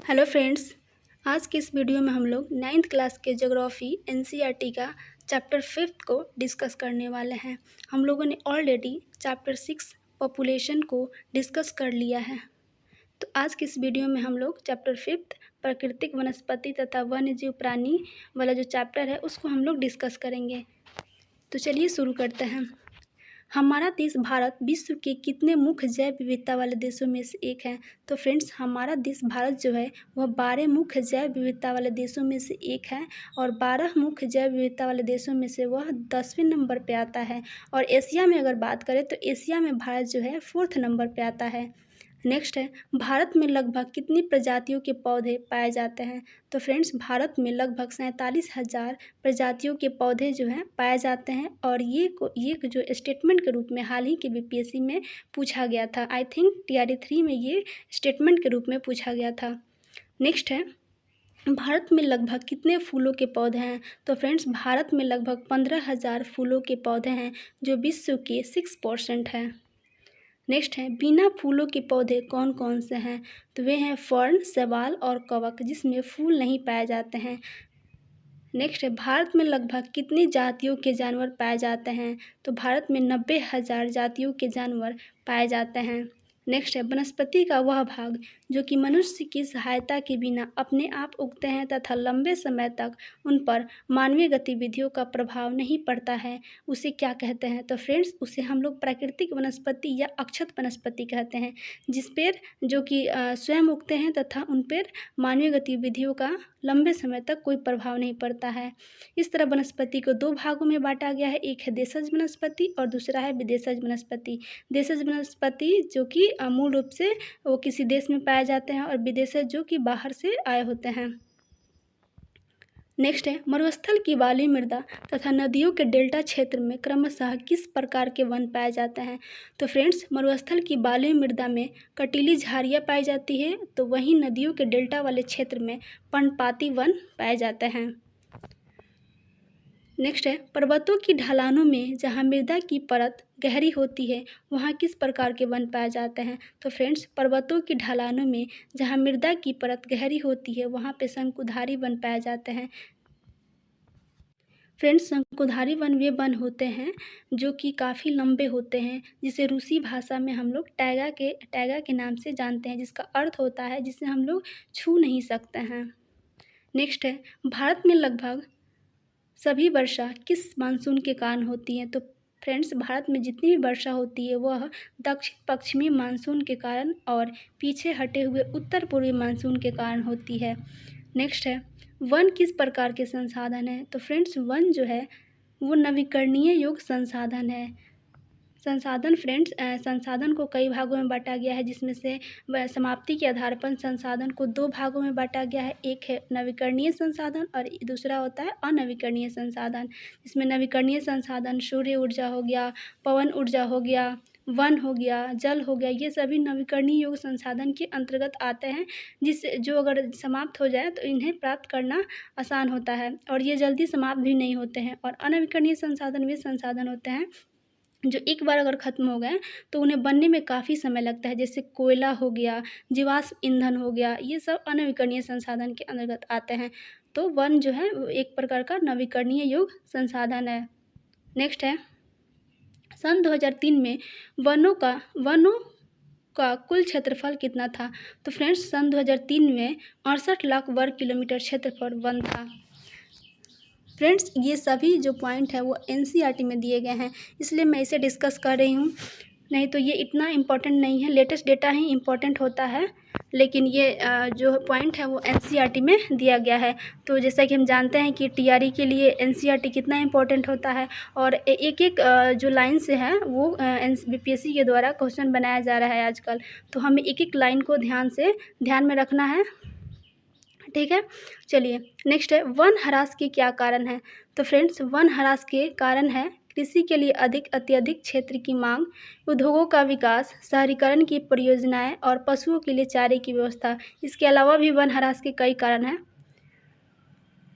Hello friends. आज की इस वीडियो में हम लोग 9th क्लास के ज्योग्राफी एनसीईआरटी का चैप्टर 5 को डिस्कस करने वाले हैं। हम लोगों ने ऑलरेडी चैप्टर 6 पॉपुलेशन को डिस्कस कर लिया है। तो आज की इस वीडियो में हम लोग चैप्टर 5 प्राकृतिक वनस्पति तथा वन्यजीव प्राणी वाला जो चैप्टर है उसको हम लोग डिस्कस करेंगे। तो चलिए शुरू करते हैं। हमारा देश भारत विश्व के कितने मुख्य जैव विविधता वाले देशों में से एक है? तो फ्रेंड्स, हमारा देश भारत जो है वह 12 मुख्य जैव विविधता वाले देशों में से एक है और 12 मुख्य जैव विविधता वाले देशों में से वह 10वें नंबर पे आता है। और एशिया में अगर बात करें तो एशिया में भारत जो है 4th नंबर पे आता है। नेक्स्ट है, भारत में लगभग कितनी प्रजातियों के पौधे पाए जाते हैं? तो फ्रेंड्स, भारत में लगभग 47,000 प्रजातियों के पौधे जो हैं पाए जाते हैं और ये जो स्टेटमेंट के रूप में हाल ही के बीपीएससी में पूछा गया था। आई थिंक टीआरई 3 में ये स्टेटमेंट के रूप में पूछा गया था। नेक्स्ट है, भारत में लगभग कितने फूलों के पौधे हैं? तो फ्रेंड्स, भारत में लगभग 15,000 फूलों के पौधे हैं जो विश्व के 6% है। नेक्स्ट है, बिना फूलों के पौधे कौन कौन से हैं? तो वे हैं फर्न, शैवाल और कवक, जिसमें फूल नहीं पाए जाते हैं। नेक्स्ट है, भारत में लगभग कितनी जातियों के जानवर पाए जाते हैं? तो भारत में 90,000 जातियों के जानवर पाए जाते हैं। नेक्स्ट है, वनस्पति का वह भाग जो कि मनुष्य की सहायता के बिना अपने आप उगते हैं तथा लंबे समय तक उन पर मानवीय गतिविधियों का प्रभाव नहीं पड़ता है, उसे क्या कहते हैं? तो फ्रेंड्स, उसे हम लोग प्राकृतिक वनस्पति या अक्षत वनस्पति कहते हैं, जिस पेड़ जो कि स्वयं उगते हैं तथा उन पर मानवीय गतिविधियों का लंबे समय तक कोई प्रभाव नहीं पड़ता है। इस तरह वनस्पति को 2 भागों में बांटा गया है, एक है देशज वनस्पति और दूसरा है विदेशज वनस्पति। देशज वनस्पति जो कि मूल रूप से वो किसी देश में पाए जाते हैं और विदेशज जो कि बाहर से आए होते हैं। नेक्स्ट है, मरुस्थल की बाली मृदा तथा नदियों के डेल्टा क्षेत्र में क्रमशः किस प्रकार के वन पाए जाते हैं? तो फ्रेंड्स, मरुस्थल की बाली मृदा में कटीली झाड़ियाँ पाई जाती है, तो वहीं नदियों के डेल्टा वाले क्षेत्र में पर्णपाती वन पाए जाते हैं। नेक्स्ट है, पर्वतों की ढलानों में जहाँ मृदा की परत गहरी होती है वहाँ किस प्रकार के वन पाए जाते हैं? तो फ्रेंड्स, पर्वतों की ढलानों में जहाँ मृदा की परत गहरी होती है वहाँ पे शंकुधारी वन पाए जाते हैं। फ्रेंड्स, शंकुधारी वन वे वन होते हैं जो कि काफ़ी लंबे होते हैं, जिसे रूसी भाषा में हम लोग टैगा के नाम से जानते हैं, जिसका अर्थ होता है जिसे हम लोग छू नहीं सकते हैं। नेक्स्ट है, भारत में लगभग सभी वर्षा किस मानसून के कारण होती है? तो फ्रेंड्स, भारत में जितनी भी वर्षा होती है वह दक्षिण पश्चिमी मानसून के कारण और पीछे हटे हुए उत्तर पूर्वी मानसून के कारण होती है। नेक्स्ट है, वन किस प्रकार के संसाधन है? तो फ्रेंड्स, वन जो है वो नवीकरणीय योग्य संसाधन है। संसाधन को कई भागों में बांटा गया है, जिसमें से समाप्ति के आधार पर संसाधन को 2 भागों में बांटा गया है। एक है नवीकरणीय संसाधन और दूसरा होता है अनवीकरणीय संसाधन। इसमें नवीकरणीय संसाधन सूर्य ऊर्जा हो गया, पवन ऊर्जा हो गया, वन हो गया, जल हो गया, ये सभी नवीकरणीय योग्य संसाधन के अंतर्गत आते हैं, जिससे जो अगर समाप्त हो जाए तो इन्हें प्राप्त करना आसान होता है और ये जल्दी समाप्त भी नहीं होते हैं। और अनवीकरणीय संसाधन वे संसाधन होते हैं जो एक बार अगर ख़त्म हो गए तो उन्हें बनने में काफ़ी समय लगता है, जैसे कोयला हो गया, जीवाश्म ईंधन हो गया, ये सब अनवीकरणीय संसाधन के अंतर्गत आते हैं। तो वन जो है वो एक प्रकार का नवीकरणीय योग्य संसाधन है। नेक्स्ट है, सन 2003 में वनों का कुल क्षेत्रफल कितना था? तो फ्रेंड्स, सन 2003 में 68 लाख वर्ग किलोमीटर क्षेत्रफल वन था। फ्रेंड्स, ये सभी जो पॉइंट है वो एनसीईआरटी में दिए गए हैं, इसलिए मैं इसे डिस्कस कर रही हूँ, नहीं तो ये इतना इम्पोर्टेंट नहीं है। लेटेस्ट डेटा ही इम्पोर्टेंट होता है, लेकिन ये जो पॉइंट है वो एनसीईआरटी में दिया गया है। तो जैसा कि हम जानते हैं कि टीआरई के लिए एनसीईआरटी कितना इम्पोर्टेंट होता है और एक एक जो लाइन से है वो बीपीएससी के द्वारा क्वेश्चन बनाया जा रहा है आजकल, तो हमें एक एक लाइन को ध्यान में रखना है। ठीक है, चलिए नेक्स्ट है, वन ह्रास के क्या कारण है? तो फ्रेंड्स, वन ह्रास के कारण है कृषि के लिए अत्यधिक क्षेत्र की मांग, उद्योगों का विकास, शहरीकरण की परियोजनाएं और पशुओं के लिए चारे की व्यवस्था। इसके अलावा भी वन ह्रास के कई कारण हैं।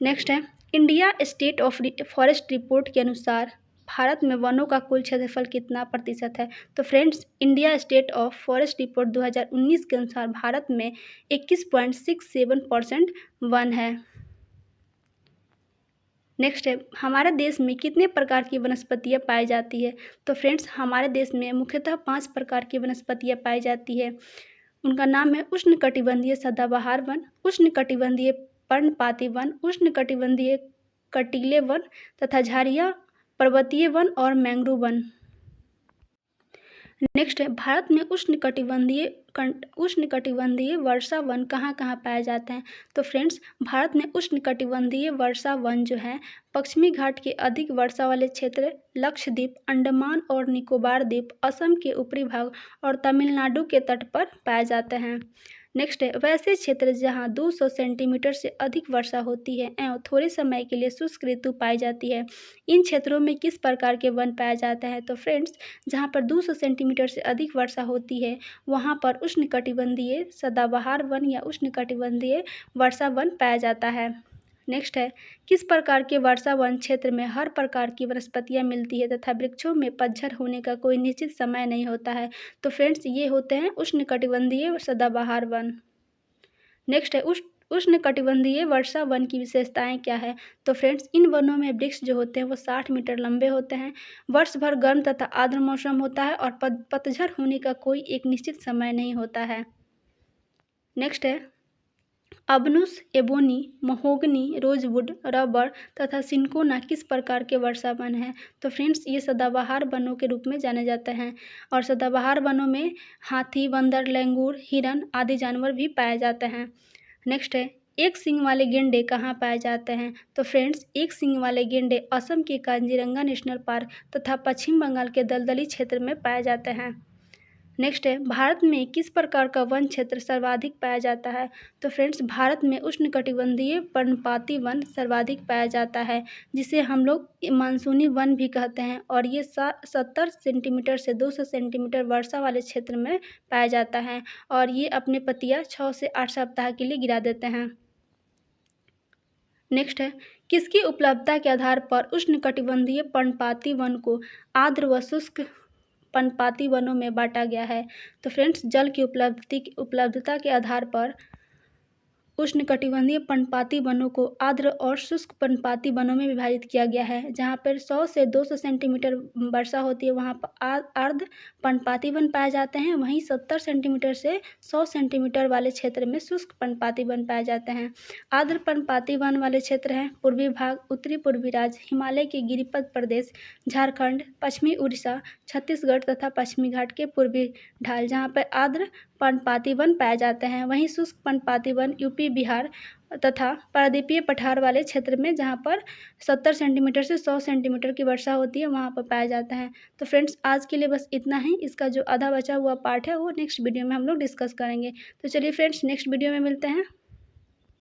नेक्स्ट है, India state of forest report के अनुसार भारत में वनों का कुल क्षेत्रफल कितना प्रतिशत है? तो friends, India state of forest report 2019 के अनुसार भारत में 21.67% वन है। नेक्स्ट है, हमारे देश में कितने प्रकार की वनस्पतियाँ पाई जाती है? तो फ्रेंड्स, हमारे देश में मुख्यतः 5 प्रकार की वनस्पतियाँ पाई जाती है। उनका नाम है उष्णकटिबंधीय सदाबहार वन, उष्णकटिबंधीय पर्णपाती वन, उष्णकटिबंधीय कटीले वन तथा झाड़ियाँ, पर्वतीय वन और मैंग्रोव वन। नेक्स्ट है, भारत में उष्णकटिबंधीय वर्षा वन कहाँ कहाँ पाए जाते हैं? तो फ्रेंड्स, भारत में उष्णकटिबंधीय वर्षा वन जो है पश्चिमी घाट के अधिक वर्षा वाले क्षेत्र, लक्षद्वीप, अंडमान और निकोबार द्वीप, असम के ऊपरी भाग और तमिलनाडु के तट पर पाए जाते हैं। नेक्स्ट है, वैसे क्षेत्र जहां 200 सेंटीमीटर से अधिक वर्षा होती है एवं थोड़े समय के लिए शुष्क ऋतु पाई जाती है, इन क्षेत्रों में किस प्रकार के वन पाए जाते हैं? तो फ्रेंड्स, जहां पर 200 सेंटीमीटर से अधिक वर्षा होती है वहां पर उष्णकटिबंधीय सदाबहार वन या उष्णकटिबंधीय वर्षा वन पाया जाता है। नेक्स्ट है, किस प्रकार के वर्षा वन क्षेत्र में हर प्रकार की वनस्पतियां मिलती है तथा वृक्षों में पतझड़ होने का कोई निश्चित समय नहीं होता है? तो फ्रेंड्स, ये होते हैं उष्णकटिबंधीय सदाबहार वन। नेक्स्ट है, उष्णकटिबंधीय वर्षा वन की विशेषताएं क्या है? तो फ्रेंड्स, इन वनों में वृक्ष जो होते हैं वो 60 मीटर लंबे होते हैं, वर्ष भर गर्म तथा आर्द्र मौसम होता है और पतझड़ होने का कोई एक निश्चित समय नहीं होता है। नेक्स्ट है, अबनुस, एबोनी, महोगनी, रोजवुड, रबर तथा सिनकोना किस प्रकार के वर्षा वन हैं? तो फ्रेंड्स, ये सदाबहार वनों के रूप में जाने जाते हैं और सदाबहार वनों में हाथी, बंदर, लंगूर, हिरन आदि जानवर भी पाए जाते हैं। नेक्स्ट है, एक सींग वाले गेंडे कहाँ पाए जाते हैं? तो फ्रेंड्स, एक सींग वाले गेंडे असम के काजीरंगा नेशनल पार्क तथा पश्चिम बंगाल के दलदली क्षेत्र में पाए जाते हैं। नेक्स्ट है, भारत में किस प्रकार का वन क्षेत्र सर्वाधिक पाया जाता है? तो फ्रेंड्स, भारत में उष्णकटिबंधीय पर्णपाती वन सर्वाधिक पाया जाता है, जिसे हम लोग मानसूनी वन भी कहते हैं और ये 70 सेंटीमीटर से 200 सेंटीमीटर वर्षा वाले क्षेत्र में पाया जाता है और ये अपने पत्तियाँ 6 से 8 सप्ताह के लिए गिरा देते हैं। नेक्स्ट है, किसकी उपलब्धता के आधार पर उष्णकटिबंधीय पर्णपाती वन को आर्द्र व शुष्क पर्णपाती वनों में बांटा गया है? तो फ्रेंड्स, जल की उपलब्धता के आधार पर उष्णकटिबंधीय पर्णपाती वनों को आर्द्र और शुष्क पर्णपाती वनों में विभाजित किया गया है। जहाँ पर 100 से 200 सेंटीमीटर वर्षा होती है वहाँ पर आर्द्र पर्णपाती वन पाए जाते हैं, वहीं 70 सेंटीमीटर से 100 सेंटीमीटर वाले क्षेत्र में शुष्क पर्णपाती वन पाए जाते हैं। आर्द्र पर्णपाती वन वाले क्षेत्र हैं पूर्वी भाग, उत्तरी पूर्वी राज्य, हिमालय के गिरिपथ प्रदेश, झारखंड, पश्चिमी उड़ीसा, छत्तीसगढ़ तथा पश्चिमी घाट के पूर्वी ढाल, जहाँ पर आर्द्र पर्णपाती वन पाए जाते हैं। वहीं शुष्क पर्णपाती वन यूपी, बिहार तथा पादपीय पठार वाले क्षेत्र में, जहाँ पर 70 सेंटीमीटर से 100 सेंटीमीटर की वर्षा होती है, वहाँ पर पाए जाते हैं। तो फ्रेंड्स, आज के लिए बस इतना ही। इसका जो आधा बचा हुआ पार्ट है वो नेक्स्ट वीडियो में हम लोग डिस्कस करेंगे। तो चलिए फ्रेंड्स, नेक्स्ट वीडियो में मिलते हैं।